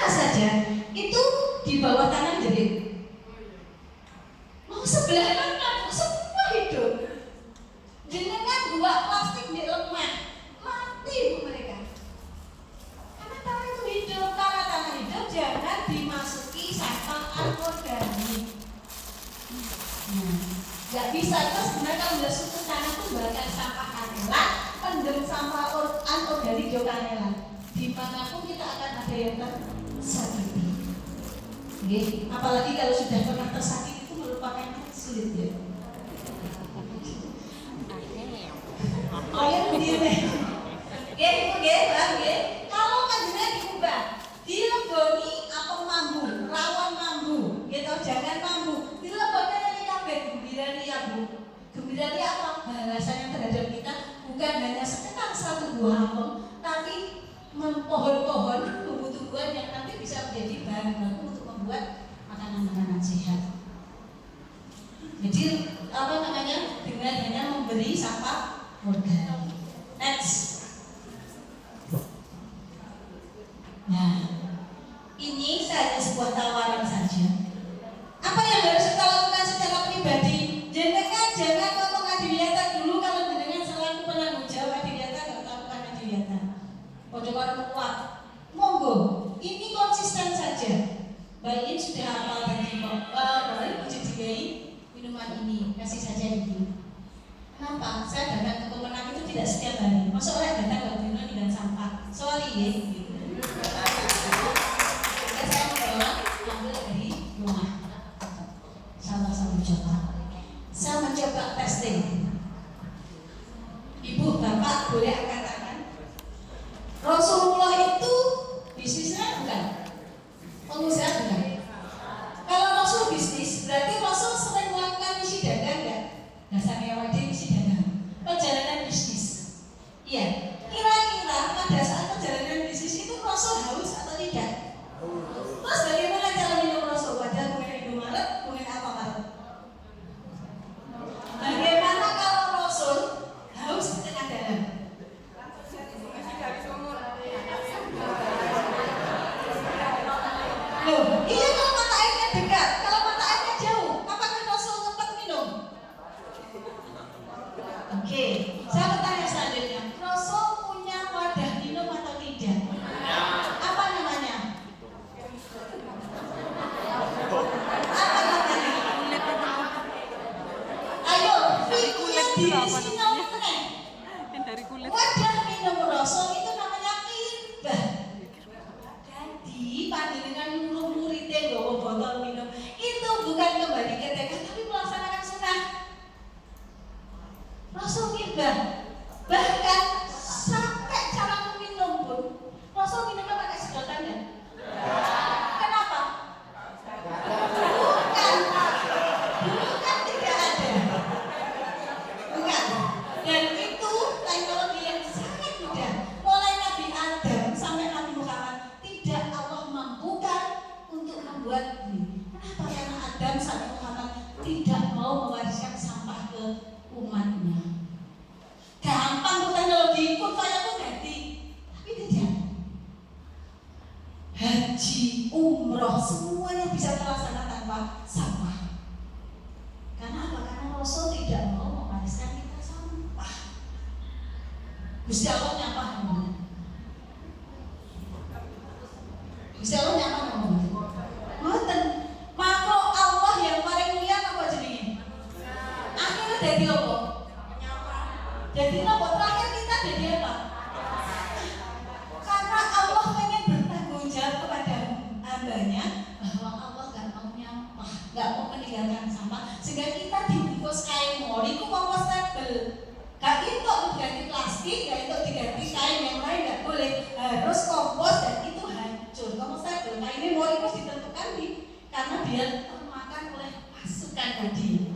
saja itu di bawah tanah jadi mau sebelah mana semua hidup. Jenengan buat plastik di lemah mati bu mereka. Karena tanah itu hidup, karena tanah hidup jangan dimasuki sampah anorganik. Nggak bisa itu sebenarnya kalau udah suku tanah itu bakal sampah kanelan, pendem sampah anorganik juga kanelan. Dimanapun kita akan ada yang tersakiti. Okay. Apalagi kalau sudah pernah tersakiti itu melupakan sulit ya. Kalian berdiri. Oke. Kalau kajian diubah, dileboni apa mambu, rawan mambu, gitu jangan mambu. Dileboni dari kabeh gembira ya bu. Gembira apa? Bahasanya terhadap kita bukan hanya sekedar satu buah apel, tapi pohon-pohon tumbuh-tumbuhan yang nanti bisa menjadi bahan baku untuk membuat makanan-makanan sehat. Jadi dengan hanya memberi sampah organik. Next. Nah, ini saja sebuah tawaran saja. Apa yang harus kita lakukan secara pribadi? Jangan ngomong adiliyata dulu kalau jenengan selaku penanggung jawab adiliyata nggak melakukan adiliyata. Pojok orang kuat, monggo. Ini konsisten saja. Baik ini sudah hafal tadi baik digai minuman ini, kasih saja ini. Kenapa? Saya datang ke pemenang itu tidak setiap hari. Masa orang datang ke minuman dengan sampah. Soalnya gitu. Saya membawa ambil dari rumah. Sama-sama coba. Saya mencoba testing. Ibu, bapak boleh katakan Rasulullah itu bisnisnya bukan? Pengusaha bukan? Kalau Rasul bisnis, berarti Rasul sering melakukan misi dagang enggak? Dasarnya wajib misi dagang. Perjalanan bisnis. Iya. Kira-kira pada saat perjalanan bisnis itu Rasul haus atau tidak? Terus bagaimana cara minum Rasul? Padahal mungkin Indomaret, mungkin apa Maret? Bagaimana kalau Rasul haus di tengah jalan? Loh, iya kalau mata airnya dekat, kalau mata airnya jauh, apakah Rasul sempat minum? Oke, saya bertanya selanjutnya, Rasul punya wadah minum atau tidak? Apa namanya? Apa namanya? Ayo, kulit diri sini wadah minum Rasul itu namanya kirbah. Jadi panjenengan nyuruh muridnya bawa botol minum itu bukan kembali ke TK tapi melaksanakan sunnah Rasul kirbah. Bahkan sampai cara meminum pun Rasul minumnya pakai sedotan ya? Kenapa? Bukan tidak ada. Bukan. Dan itu teknologi yang sangat mudah. Mulai Nabi Adam sampai Nabi Muhammad tidak Allah mampukan untuk membuat ini. Kenapa? Karena Adam sampai Muhammad tidak mau mewariskan sampah ke umatnya. Gampang tuh teknologi, kun saya pun ganti, tapi tidak. Haji, umroh, semuanya bisa terlaksana tanpa sampah. Karena apa? Karena Rasul tidak mau mewariskan kita sampah. Gusti Allah nyapa ngomong. Gusti Allah nyapa ngomong. Ngoten. Makhluk Allah yang paling mulia apa jenenge? Akhirnya jadi apa? Jadi apa? Terakhir kita jadi apa? Karena Allah pengen bertanggung jawab kepada hambanya bahwa Allah gak mau nyampah, gak mau meninggalkan sampah, sehingga kita dibungkus kain mori itu kompostable. Gak itu diganti plastik, gak itu diganti kain yang lain, gak boleh. Harus kompos dan itu hancur. Kompostable. Nah ini mori itu ditentukan karena dia termakan oleh pasukan tadi.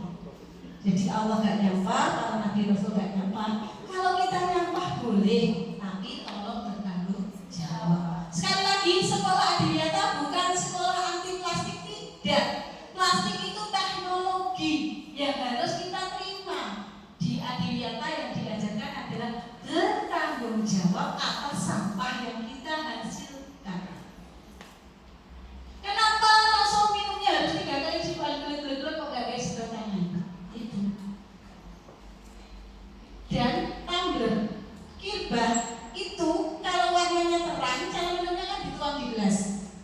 Jadi Allah gak nyampah, kalau Nabi Rasul gak nyampah. Kalau kita nyampah boleh, tapi tolong bertanggung jawab. Sekali lagi, sekolah adiliyata bukan sekolah anti plastik, tidak. Plastik itu teknologi yang harus kita terima. Di adiliyata yang diajarkan adalah bertanggung jawab atas sampah yang kita hasilkan.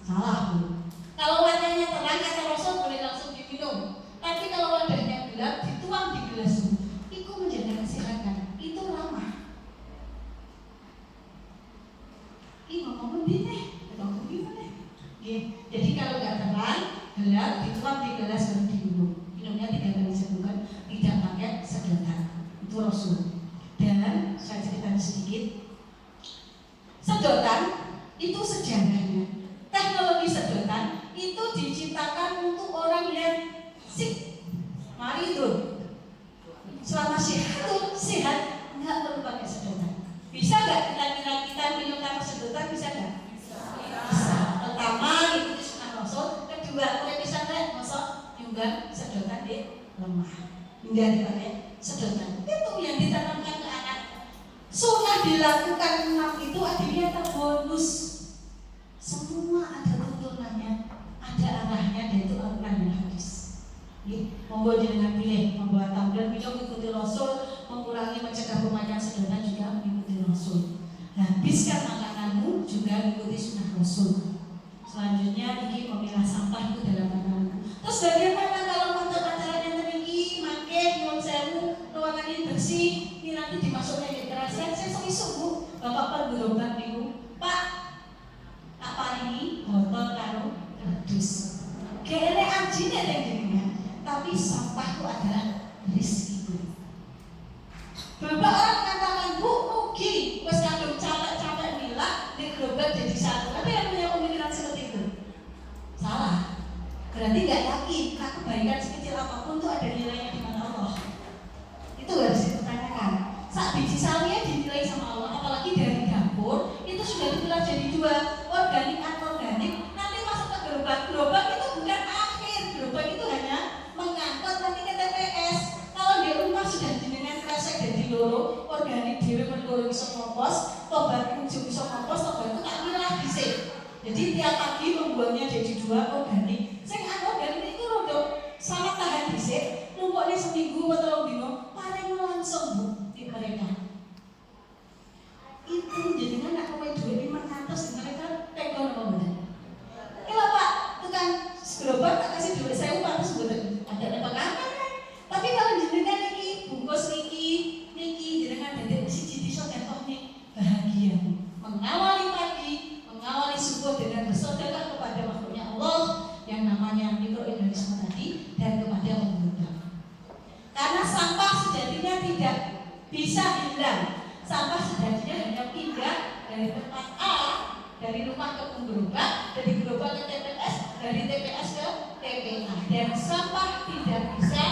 Salah Bu. Kalau wadahnya terang kata Rasul boleh langsung diminum. Tapi kalau wadahnya gelap dituang di gelas itu menjaga kesehatan. Itu ramah. Ini ngomong begini, ngomong gimana? Jadi kalau nggak terang, gelap dituang di gelas baru diminum. Minumnya 3 kali sebulan, tidak pakai sedotan. Itu Rasul. Dan saya ceritakan sedikit. Sedotan itu sejarahnya. Teknologi sedotan itu diciptakan untuk orang yang sik. Mari itu. Selama sehat nggak perlu pakai sedotan. Bisa nggak kita minum tanpa sedotan? Bisa nggak? Bisa. Pertama itu sunnah Rasul. Kedua, kalau bisa nggak masuk juga sedotan di lemah. Hingga dipakai sedotan. Itu yang ditanamkan ke anak. Sunnah dilakukan 6 itu akhirnya bonus. Semua ada tuntunannya, ada arahnya, dan itu Al-Quran dan hadis. Membawa dengan pilih, membawa tumbler minum mengikuti Rasul, mengurangi mencegah pemakaian sedotan juga mengikuti Rasul. Habiskan makananmu juga mengikuti sunnah Rasul. Selanjutnya ini memilah sampah itu dalam makananmu. Terus bagaimana kalau untuk acara yang tinggi, makai, nyuwun sewu, ruangan ini bersih, ini nanti dimasuknya di kerasa. Saya isu Bu, Bapak pergeroban minggu, Pak. Apa ini botol karo kardus. Kayaknya anjingnya yang tapi sampah itu adalah rezeki. Beberapa orang mengatakan Bu, rugi, wes kadung capek-capek milah, di gerobak jadi satu. Ada yang punya pemikiran seperti itu? Salah. Berarti nggak yakin karena kebaikan sekecil apapun itu ada nilainya di mana Allah. Itu harus dipertanyakan. Saat biji sawinya dinilai sama Allah, apalagi dari dapur itu sudah dipilah jadi 2, organik anorganik. Nanti masuk ke gerobak itu bukan akhir, gerobak itu hanya mengangkut nanti ke TPS. Kalau di rumah sudah jenengan kresek dan diloro, organik dhewe mergo iso kompos, tobat ujung iso kompos, tobat itu tak milah dhisik. Jadi tiap pagi membuangnya jadi 2 organik. Sing anorganik itu rodok sangat tahan dhisik, numpuknya seminggu atau 3 dino, paling langsung Bu di mereka. Itu jenengan nak kowe duwe 500 mereka tegon apa mboten? Iya Pak, tukang gerobak tak kasih duit 1.000 patus mboten. Ada pengaman. Tapi kalau jenengan iki bungkus niki jenengan dadi siji desa contohnya bahagia. Mengawali pagi, mengawali subuh dengan bersedekah kepada makhluknya Allah yang namanya mikroorganisme tadi dan kepada pemerintah. Karena sampah sejatinya tidak bisa hilang. Sampah sejatinya hanya pindah dari tempat A, dari rumah ke gerobak, dari gerobak ke TPS, dari TPS ke TPA. Dan sampah tidak bisa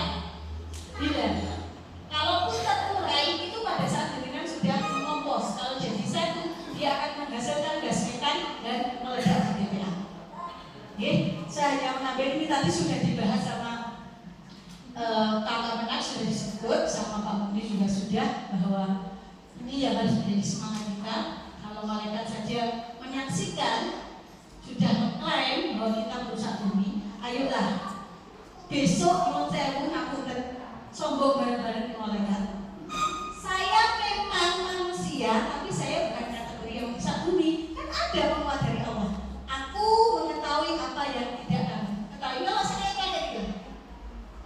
hilang. Kalaupun terurai itu pada saat dengan sudah mengompos. Kalau jadi satu, dia akan menghasilkan gas metan dan meledak di TPA. Saya hanya mengambil ini tadi sudah dibahas sama Kak Menak, sudah disebut sama Pak Menteri juga sudah bahwa ini yang harus menjadi semangat kita. Kalau malaikat saja menyaksikan, sudah mengklaim bahwa kita merusak bumi, ayolah besok mau saya ngapunten sombong bareng-bareng di malaikat. Saya memang manusia, tapi saya bukan kategori yang merusak bumi. Kan ada penguat dari Allah. Aku mengetahui apa yang tidak kamu ketahui. Kalau saya kayak gitu,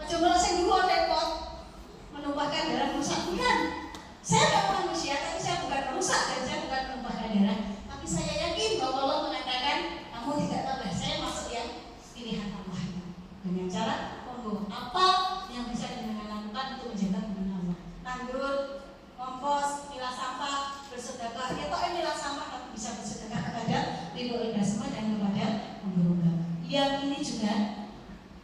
coba saya dulu repot menumpahkan darah merusak bukan. Saya memang manusia, tapi saya bukan merusak dan saya bukan menumpahkan darah. Tapi saya yakin bahwa Allah mengatakan kamu tidak tahu. Saya masuk yang pilihan Allah dengan cara monggo apa yang bisa dengan lakukan untuk menjaga hubungan Allah. Tandur, kompos, milah sampah, bersedekah. Ya toh milah sampah tapi bisa bersedekah kepada mikroorganisme dan kepada pemberubah. Yang ini juga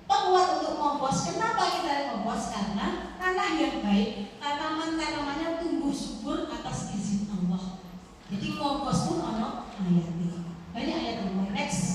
penguat untuk kompos. Kenapa kita kompos? Karena tanah yang baik, tanaman-tanamannya tumbuh subur atas izin Allah. Jadi kompos pun ono ayatnya. Banyak ayat Allah. Next.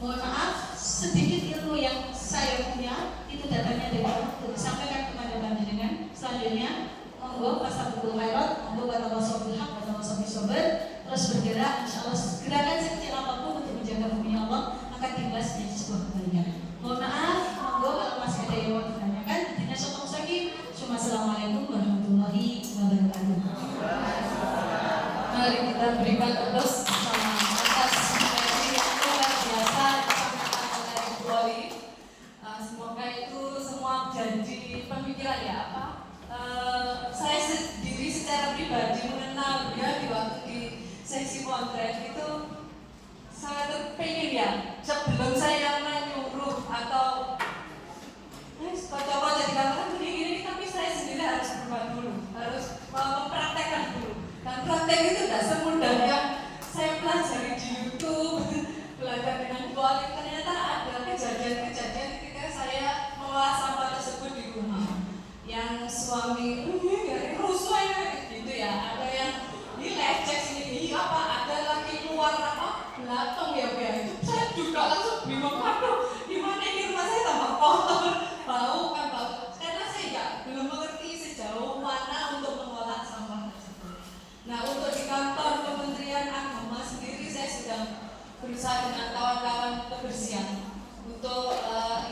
Mohon maaf, sedikit ilmu yang saya punya itu datanya dari Allah untuk disampaikan kepada panjenengan. Selanjutnya monggo fastabiqul khairat, monggo watawasabil haq watawasabil sabr. Terus bergerak, insyaallah gerakan sekecil apapun untuk menjaga bumi Allah akan dibalas menjadi sebuah kebaikan. Mohon maaf, monggo kalau masih ada yang mau ditanyakan. Intinya satu lagi, assalamualaikum warahmatullahi wabarakatuh. berikan terus sama atas materi yang luar biasa disampaikan oleh Ibu Oli. Semoga itu semua jadi pemikiran ya apa. Saya sendiri secara pribadi mengenal dia di waktu di sesi potret itu sangat terpingin ya. Sebelum saya menyuruh atau coba jadi gambaran begini, tapi saya sendiri harus berbuat dulu, harus mempraktekkan dulu. Dan praktek itu tidak semudah yang saya pelajari di YouTube, belajar dengan kualitas. Ternyata ada kejadian-kejadian ketika saya mengolah sampah tersebut di rumah. Yang suami rusuh ya, gitu ya. Ada yang ini lecek sini, apa? Ada lagi keluar apa? Belatung ya, itu saya juga langsung bingung. Aduh, gimana ini rumah saya tambah kotor, bau kan bau. Karena saya ya belum mengerti sejauh mana untuk mengolah sampah tersebut. Nah, untuk di kantor Kementerian Agama sendiri saya sedang berusaha dengan kawan-kawan kebersihan untuk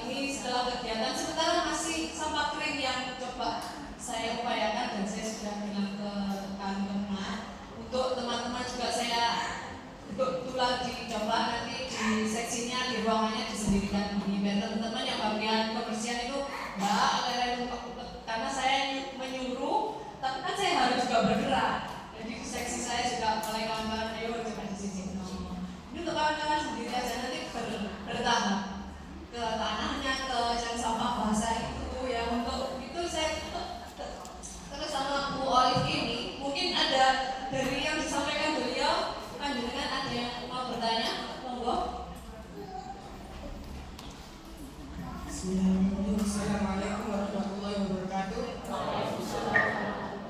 ini setelah kegiatan sementara masih sampah kering yang coba saya upayakan dan saya sudah bilang ke teman-teman untuk teman-teman juga saya kebetulan dicoba nanti di seksinya di ruangannya disendirikan di biar teman-teman yang bagian kebersihan itu karena saya menyuruh tapi kan saya harus juga bergerak. Jadi di seksi saya juga oleh kawan-kawan ayo coba di sini. Ini untuk kawan-kawan sendiri aja nanti bertahap ke tanahnya, ke yang sampah basah itu ya. Untuk itu saya terus sama Bu Olive ini mungkin ada dari yang disampaikan beliau panjenengan ada yang mau bertanya, monggo. Assalamualaikum warahmatullahi wabarakatuh.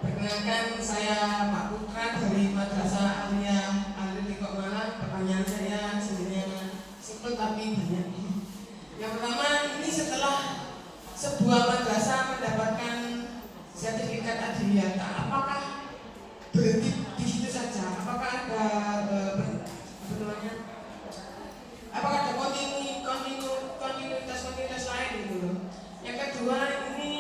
Perkenalkan saya Pak Putra dari Madrasah Aliyah Al-Liqaq Malang. Pertanyaan saya sebenarnya simpel tapi banyak. Yang pertama, ini setelah sebuah madrasah mendapatkan sertifikat adiyata, apakah berhenti di situ saja? Apakah ada apakah ada kontinuitas lain gitu loh? Yang kedua, ini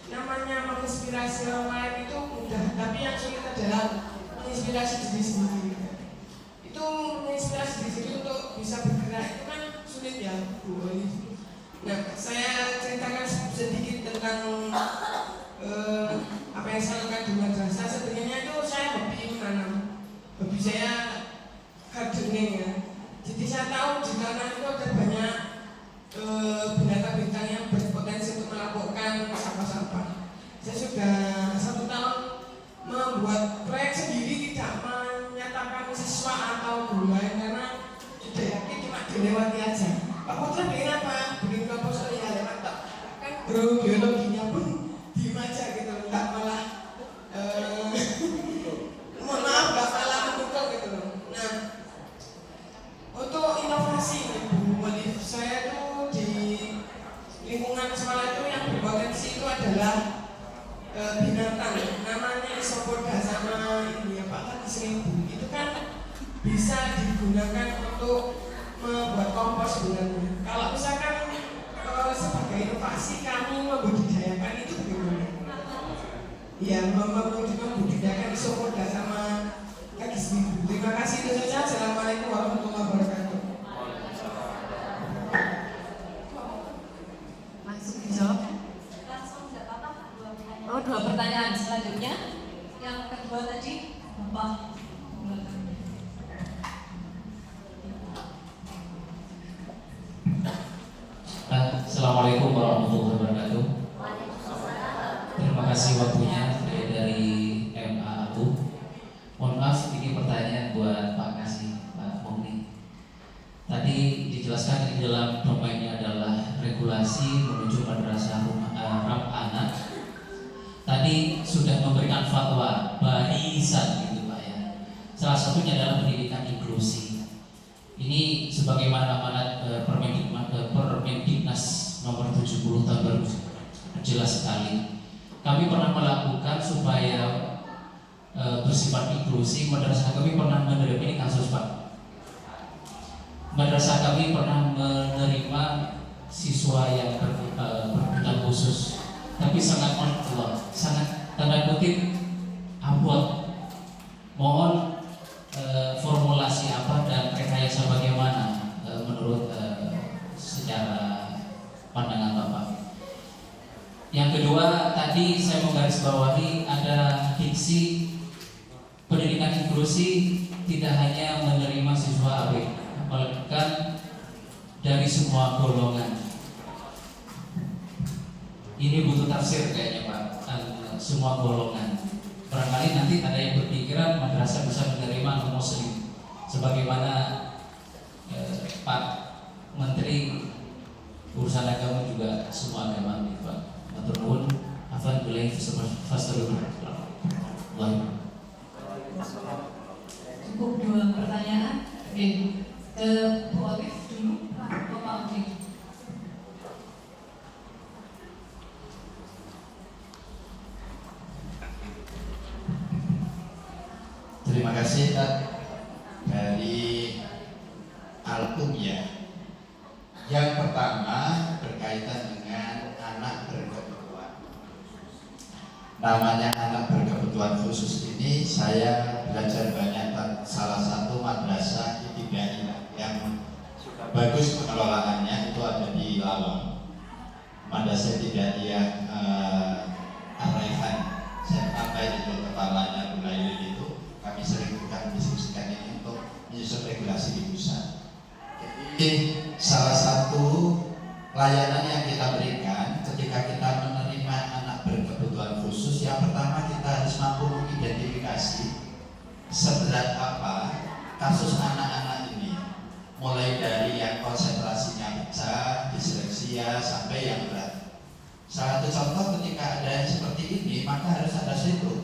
namanya menginspirasi orang lain itu mudah, tapi yang sulit adalah menginspirasi diri sendiri. Itu menginspirasi diri sendiri untuk bisa bergerak itu kan sulit ya, Bu Oli. Nah, saya ceritakan sedikit tentang apa yang saya lakukan di madrasah. Sebenarnya itu saya hobi menanam, hobi saya gardening ya. Jadi saya tahu di tanah itu ada banyak binatang-binatang yang berpotensi untuk melakukan sampah-sampah. Saya sudah 1 tahun membuat proyek sendiri, tidak menyatakan siswa atau guru lain karena sudah yakin cuma dilewati aja. Pak Putra bikin apa? Bikin proposal ya lewat tak. Kan guru biologinya pun diem aja gitu, nggak malah mohon maaf nggak malah mendukung gitu loh. Nah, untuk inovasi Bu Olive, saya tuh di lingkungan sekolah itu yang berpotensi itu adalah binatang namanya isopoda sama ini ya Pak Lagi 1000. Itu kan bisa digunakan untuk membuat kompos sebenarnya. Kalau misalkan sebagai inovasi kami membudidayakan itu bagaimana? Ya, membudidayakan isopoda sama Lagi 1000. Terima kasih itu saja. Assalamualaikum warahmatullahi wabarakatuh. Langsung dijawab. Langsung tidak apa-apa. Oh, 2 pertanyaan selanjutnya. Yang kedua tadi Bapak. Assalamualaikum warahmatullahi wabarakatuh. Terima kasih waktunya dari MA Abu. Mohon maaf ini pertanyaan buat Pak Kasih, Pak Mungni. Tadi dijelaskan di dalam domainnya adalah regulasi menuju madrasah Ram anak. Tadi sudah memberikan fatwa barisan gitu Pak ya. Salah satunya adalah pendidikan inklusi. Ini sebagaimana amanat Permendiknas nomor 70 tahun 2000 jelas sekali. Kami pernah melakukan supaya bersifat inklusi. Madrasah kami pernah menerima ini kasus Pak. Madrasah kami pernah menerima siswa yang berkebutuhan khusus, tapi sangat sangat tanda kutip abot. Mohon tadi saya menggarisbawahi ada diksi pendidikan inklusi tidak hanya menerima siswa AB, melainkan dari semua golongan. Ini butuh tafsir kayaknya Pak, semua golongan. Barangkali nanti ada yang berpikiran madrasah bisa menerima non-muslim, sebagaimana Pak Menteri urusan agama juga semua agama nih Pak. Matur nuwun, afan billahi fastarun. Cukup 2 pertanyaan. Oke, ke Bu Alif dulu, Pak Alif. Terima kasih Tad. Dari Alkumya. Yang pertama berkaitan dengan anak berkebutuhan. Namanya anak berkebutuhan khusus ini saya belajar banyak salah satu madrasah ibtidaiyah yang bagus pengelolaannya itu ada di Lawang. Madrasah ibtidaiyah Ar-Raihan. Saya pakai itu kepalanya Bulaili itu. Kami sering bukan diskusikan ini untuk menyusun regulasi di pusat. Jadi salah satu layanan yang kita berikan ketika kita menerima anak berkebutuhan khusus, yang pertama kita harus mampu mengidentifikasi seberat apa kasus anak-anak ini, mulai dari yang konsentrasinya pecah, disleksia, sampai yang berat. Salah satu contoh ketika ada yang seperti ini, maka harus ada situ.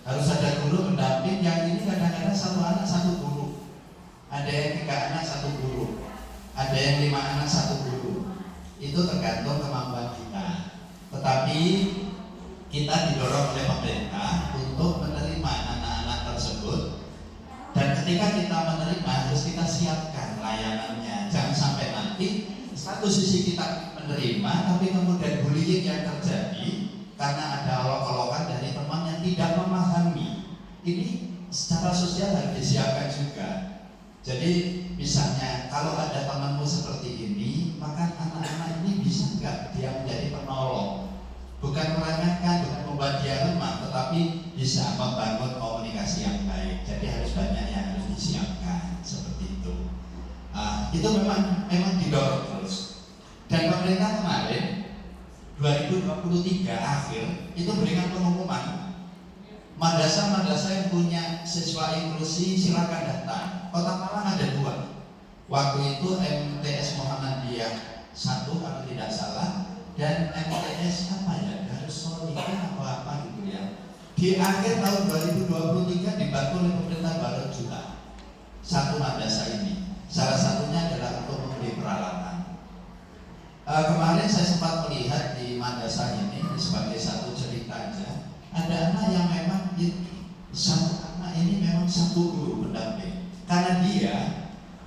Harus ada guru pendamping yang ini kadang-kadang 1 anak 1 guru. Ada yang 3 anak 1 guru. Ada yang 5 anak 1 guru. Itu tergantung kemampuan kita. Tetapi kita didorong oleh pemerintah untuk menerima anak-anak tersebut. Dan ketika kita menerima harus kita siapkan layanannya. Jangan sampai nanti satu sisi kita menerima tapi kemudian bullying yang terjadi karena ada olok-olokan dari teman yang tidak memahami. Ini secara sosial harus disiapkan juga. Jadi misalnya kalau ada temanmu seperti ini, maka anak-anak ini bisa nggak dia menjadi penolong, bukan meremehkan, bukan membuat dia lemah, tetapi bisa membangun komunikasi yang baik. Jadi harus banyak yang harus disiapkan seperti itu. Itu memang didorong terus. Dan pemerintah kemarin 2023 akhir itu berikan pengumuman madrasah-madrasah yang punya siswa inklusi silakan datang. Kota Malang ada 2. Waktu itu MTS Muhammadiyah 1 kalau tidak salah, dan MTS apa ya, Darus Sholihin atau apa gitu ya. Di akhir tahun 2023 dibantu oleh pemerintah Barat juga 1 madrasah ini. Salah satunya adalah untuk memberi peralatan. Kemarin saya sempat melihat di madrasah ini sebagai satu cerita aja. Ada anak yang memang satu anak ini memang 1 guru pendamping. Karena dia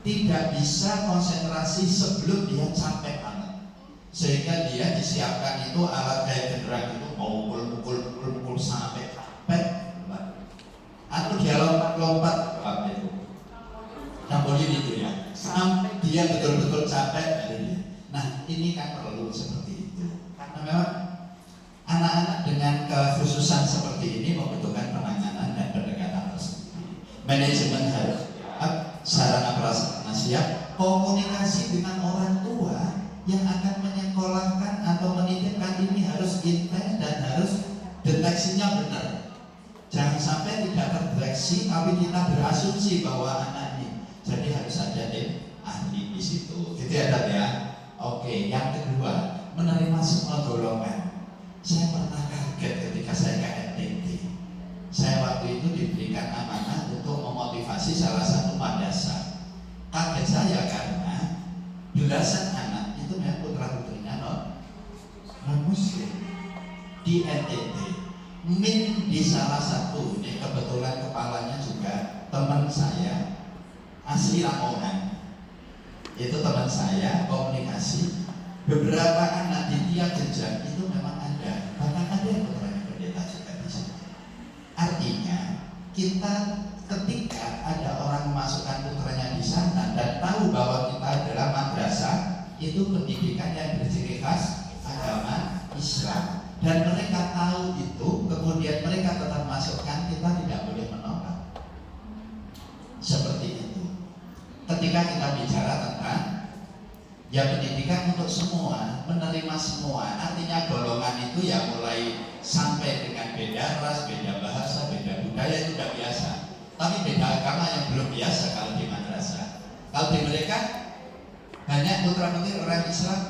tidak bisa konsentrasi sebelum dia capek banget, sehingga dia disiapkan itu alat kayak genderang itu mau mukul sampai capek, atau dia lompat apa itu trampolin itu ya, sampai dia betul-betul capek. Nah ini kan perlu seperti itu, karena memang anak-anak dengan kekhususan seperti ini membutuhkan penanganan dan pendekatan tersendiri. Manajemen harus sarana prasarana siap, komunikasi dengan orang tua yang akan menyekolahkan atau menitipkan ini harus intens dan harus deteksinya benar. Jangan sampai tidak terdeteksi tapi kita berasumsi bahwa anak ini, jadi harus ada ahli di situ. Gitu ya Dad ya. Oke, yang kedua, menerima semua golongan. Saya pernah kaget ketika saya ke NTT. Saya waktu itu diberikan amanah untuk memotivasi salah satu madrasah. Kaget saya karena belasan anak itu memang putra-putrinya non-muslim di NTT. Min di salah satu, ini kebetulan kepalanya juga teman saya asli Lamongan. Itu teman saya komunikasi. Beberapa anak di tiap jenjang itu memang ada, bahkan ada yang putranya pendeta juga di sini. Artinya kita ketika ada orang memasukkan putranya di sana dan tahu bahwa kita adalah madrasah, itu pendidikan yang berciri khas agama Islam. dan mereka tahu itu, kemudian mereka tetap masukkan, kita tidak boleh menolak. Seperti itu. Ketika kita bicara tentang ya pendidikan untuk semua, menerima semua, artinya golongan itu ya mulai sampai dengan beda ras, beda bahasa, beda budaya itu tidak biasa. Tapi beda agama yang belum biasa kalau di madrasah. Kalau di mereka banyak putra-putri orang Islam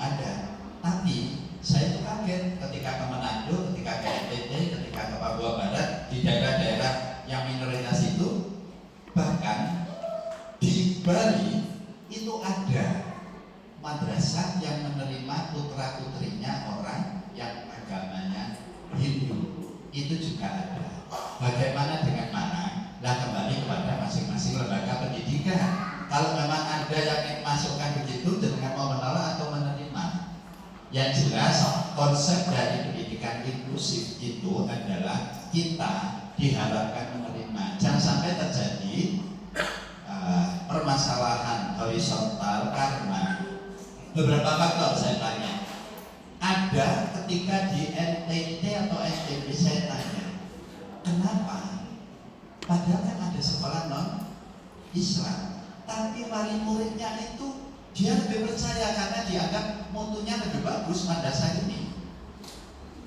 ada. Tapi saya itu kaget ketika ke Manado, ketika ke NTT, ketika ke Papua Barat, di daerah-daerah yang minoritas itu, bahkan di Bali itu ada madrasah yang menerima putra-putrinya orang yang agamanya Hindu. Itu juga ada. Bagaimana dengan mana? Nah, kembali kepada masing-masing lembaga pendidikan. Kalau memang ada yang ingin masukkan begitu, dengan mau menolak atau menerima. Yang jelas konsep dari pendidikan inklusif itu adalah kita diharapkan menerima. Jangan sampai terjadi permasalahan horizontal karena beberapa faktor. Saya tanya, ada ketika di NTT atau STB saya tanya, kenapa? Padahal kan ada sekolah non Islam, tapi wali muridnya itu dia lebih percaya karena dianggap mutunya lebih bagus madrasah ini.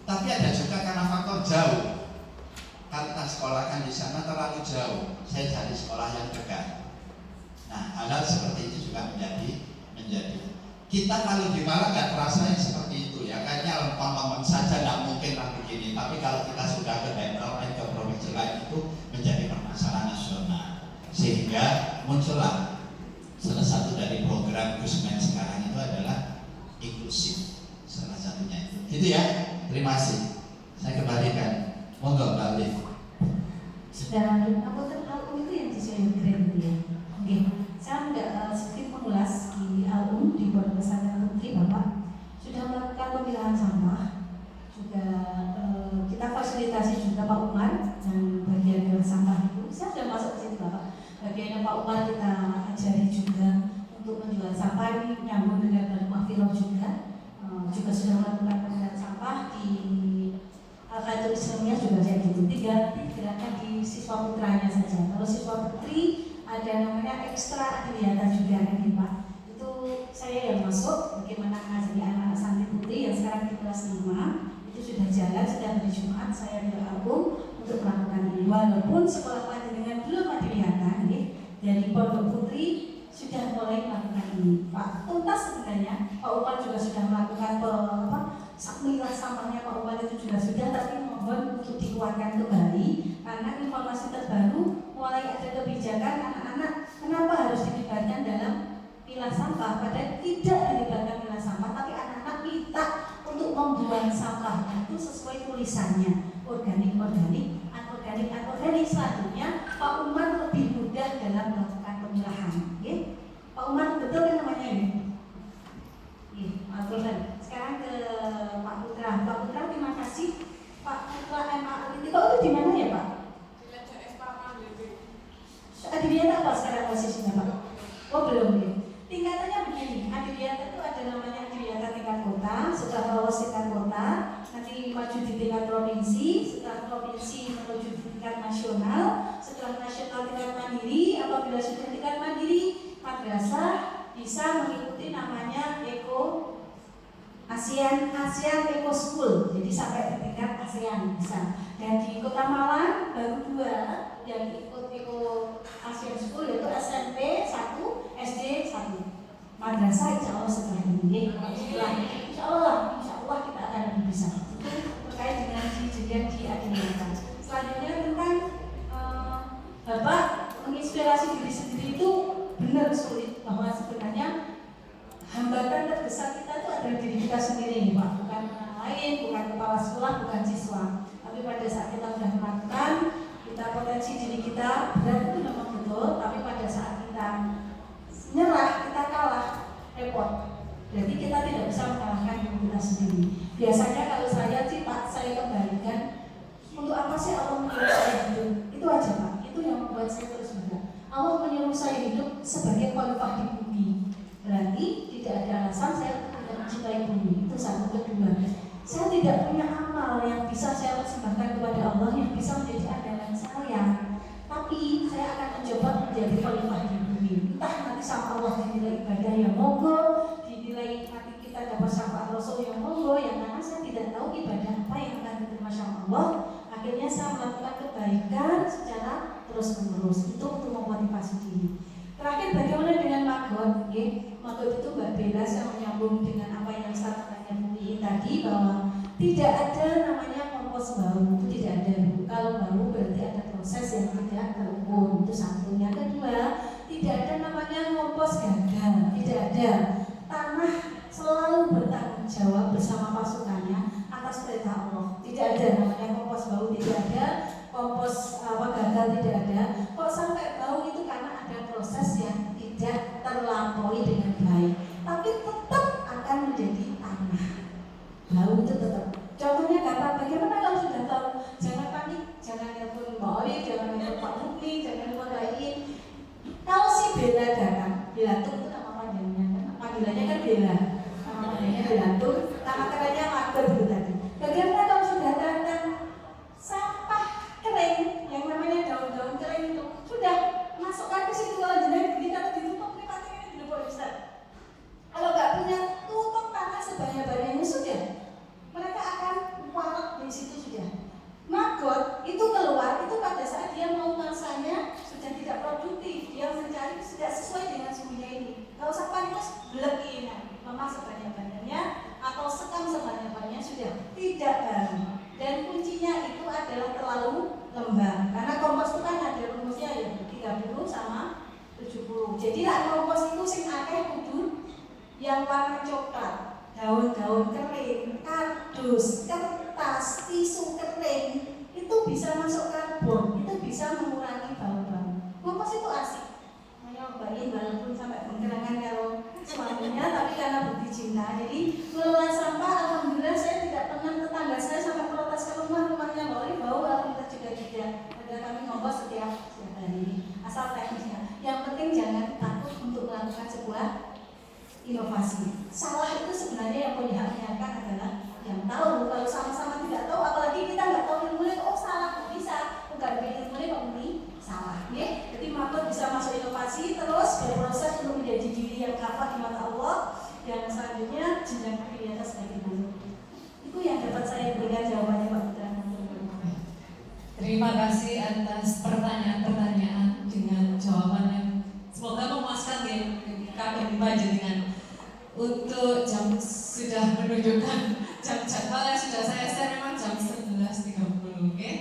Tapi ada juga karena faktor jauh. Kalau kita sekolahkan di sana terlalu jauh, saya cari sekolah yang dekat. Nah, hal-hal seperti itu juga menjadi kita kalau di Malang nggak terasa seperti itu ya, kayaknya lempeng-lempeng saja nggak mungkin lah begini. Tapi kalau kita sudah ke daerah lain, ke provinsi lain, itu menjadi permasalahan nasional, sehingga muncullah salah satu dari program Gusmen sekarang itu adalah inklusif, salah satunya itu ya. Terima kasih. Saya kembalikan, monggo Mbak Alif. Sudah, aku tahu itu yang sesuai grade ya. Oke, saya nggak sedikit mengulas di Alum di Pondok Pesantren Putri Bapak sudah melakukan pemilahan sampah, juga kita fasilitasi juga Pak Umar dan bagian sampah itu. Saya sudah masuk ke situ Bapak. Bagian Pak Umar kita ajari juga untuk menjual sampah, ini nyambung dengan Mahfirah juga sudah melakukan pemilahan sampah di Al-Qaeda Islamiyah juga saya gitu. Tidak di siswa putranya saja. Kalau siswa putri ada namanya ekstra adiliata juga kan Pak. Itu saya yang masuk bagaimana ngajari anak-anak santri putri yang sekarang di kelas 5 itu sudah jalan, sudah hari Jumat saya bergabung untuk melakukan ini. Walaupun sekolah panjenengan belum adiliata ini, dari Pondok Putri sudah mulai melakukan ini. Pak tuntas sebenarnya, Pak Umar juga sudah melakukan milah sampahnya Pak Umar itu juga sudah, tapi mohon untuk dikuatkan kembali karena informasi terbaru mulai ada kebijakan anak-anak kenapa harus dilibatkan dalam pilah sampah, padahal tidak dilibatkan pilah sampah, tapi anak-anak minta untuk membuang sampah itu sesuai tulisannya organik, anorganik. Selanjutnya Pak Umar lebih mudah dalam melakukan pemilahan. Ya? Pak Umar betul kan namanya ini? Sekarang ke Pak Putra. Pak Putra, terima kasih. Pak Putra MA itu di mana ya Pak? Adiliata apa sekarang posisinya Pak? Oh belum ya. Tingkatannya begini, adiliata itu ada namanya adiliata tingkat kota. Setelah lolos tingkat kota, nanti maju di tingkat provinsi. Setelah provinsi menuju di tingkat nasional. Setelah nasional tingkat mandiri. Apabila sudah tingkat mandiri, madrasah bisa mengikuti namanya ASEAN Eco School. Jadi sampai ke tingkat ASEAN bisa. Dan di Kota Malang baru 2 yang ikut Eco ASEAN School, yaitu SMP 1, SD 1. Madrasah insya Allah setelah ini. Insya Allah kita akan lebih bisa. Itu terkait dengan jenjang di adiliata. Selanjutnya tentang Bapak menginspirasi diri sendiri itu benar sulit, bahwa sebenarnya hambatan terbesar kita itu adalah diri kita sendiri Pak, bukan orang lain, bukan kepala sekolah, bukan siswa. Tapi pada saat kita sudah melakukan, kita potensi diri kita berat itu memang betul, tapi pada saat kita nyerah, kita kalah, repot. Jadi kita tidak bisa mengalahkan diri kita sendiri. Biasanya kalau saya sih Pak, saya kembalikan, untuk apa sih Allah menyuruh saya hidup? Itu aja Pak, itu yang membuat saya terus bergerak. Allah menyuruh saya hidup sebagai khalifah di bumi. Berarti tidak ada alasan saya tidak mencintai bumi. Itu satu. Kedua, Saya tidak punya amal yang bisa saya persembahkan kepada Allah yang bisa menjadi andalan saya. Tapi saya akan mencoba menjadi khalifah di bumi. Entah nanti sama Allah dinilai ibadah yang monggo, dinilai nanti kita dapat syafaat Rasul yang monggo, yang karena saya tidak tahu ibadah apa yang akan diterima sama Allah. Akhirnya saya melakukan kebaikan secara terus-menerus itu untuk memotivasi diri. Terakhir, bagaimana dengan magot? Magot itu Mbak Bella, saya menyambung dengan apa yang saya katakan tadi bahwa tidak ada namanya kompos bau, itu tidak ada. Kalau bau berarti ada proses yang tidak terukur, itu satu. Yang kedua, tidak ada namanya kompos gagal, tidak ada. Tanah selalu bertanggung jawab bersama pasukannya atas perintah Allah. Tidak ada namanya kompos bau, tidak ada. Kompos gagal, tidak ada. Kok sampai bau itu karena ada proses yang tidak terlampaui dengan baik, tapi tetap akan menjadi tanah. Bau itu tetap. Contohnya gampang, bagaimana kalau sudah tahu? Jangan panik, jangan nelfon Mbak Oli, jangan nelfon Pak Mukli, jangan nelfon lain. Kalau si Bella datang, Belatung itu nama panggilannya kan Bella, nama panggilannya Belatung, nama kerennya Magot itu tadi. Bagaimana kalau sudah datang sampah kering, yang namanya daun-daun kering itu sudah masukkan ke situ aja, kita ditutup nih patingnya di depan Ustaz. Kalau nggak punya tutup tanah sebanyak-banyaknya sudah, mereka akan warak di situ sudah. Magot itu keluar itu pada saat dia mau masanya sudah tidak produktif, dia mencari tidak sesuai dengan suhunya ini. Kalau sampai itu belekina, lemah sebanyak-banyaknya atau sekam sebanyak-banyaknya sudah tidak baru. Dan kuncinya itu adalah terlalu lembab. Karena kompos itu kan ada rumusnya ya 30 sama 70. Jadi lah kompos itu sing akeh kudu yang warna coklat, daun-daun kering, kardus, kertas, tisu kering, itu bisa masuk karbon, itu bisa mengurangi bau-bau. Kompos itu asik, nyobain walaupun sampai penggerangan kalau suaminya, tapi karena bukti cinta. Jadi mengelola sampah, alhamdulillah saya tidak pernah tetangga saya sampai protes ke rumahnya bau, alhamdulillah juga tidak. Padahal kami ngobrol setiap hari, asal teknisnya. Yang penting jangan takut untuk melakukan sebuah inovasi. Salah itu sebenarnya yang punya hak menyiapkan adalah yang tahu. Kalau sama-sama tidak tahu, apalagi kita nggak tahu ilmunya, oh salah bisa, bukan ilmunya kok ini salah. Ya? Jadi Magot bisa masuk inovasi terus berproses untuk menjadi diri yang kafah di mata Allah, dan selanjutnya jenjang kaki di atas bagaimana. Itu yang dapat saya berikan jawabannya Pak Putra. Terima kasih atas pertanyaan-pertanyaan dengan jawaban yang semoga memuaskan ya kami dengan untuk jam sudah menunjukkan jam jadwal yang sudah saya share memang jam 11.30, oke?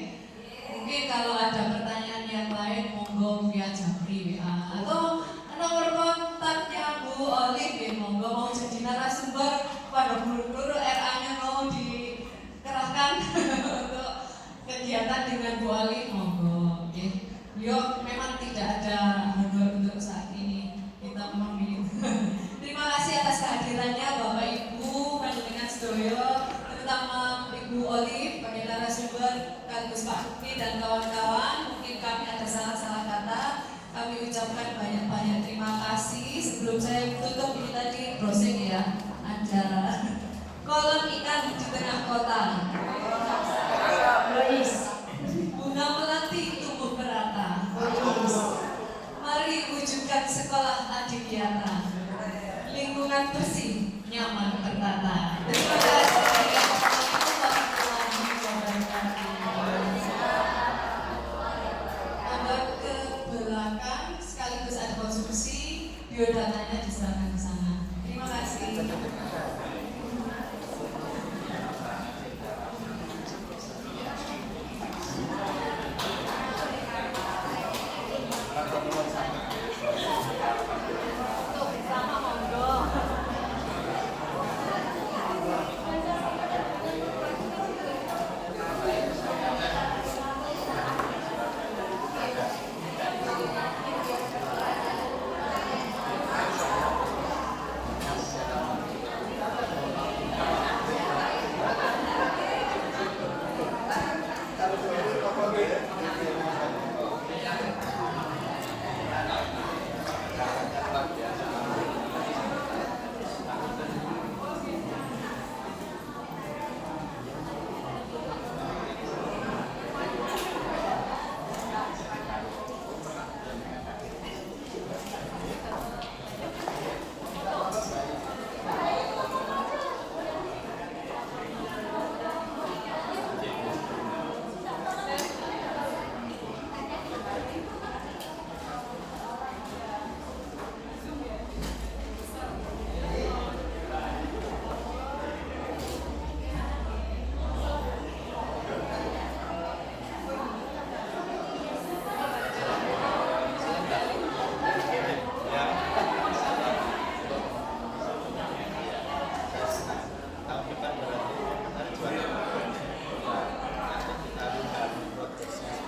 Mungkin kalau ada pertanyaan yang lain monggo via Japri WA atau nomor kontaknya Bu Olive ya, monggo mau jadi narasumber pada guru-guru RA-nya mau dikerahkan untuk kegiatan dengan Bu Olive monggo, oke? Beliau memang tidak ada honor untuk saat ini, kita memang ingin. Terima kasih atas kehadirannya Bapak Ibu panjenengan sedoyo, terutama Ibu Olive sebagai narasumber, Kang Pak Mukli dan kawan-kawan. Mungkin kami ada salah-salah kata, kami ucapkan banyak-banyak terima kasih. Sebelum saya tutup ini tadi browsing ya, ada kolam ikan di tengah kota. Bunga melati tumbuh merata. Mari wujudkan sekolah adiwiyata, lingkungan bersih, nyaman, tertata. Terima kasih. Tambah ke belakang sekaligus ada konsumsi biodatanya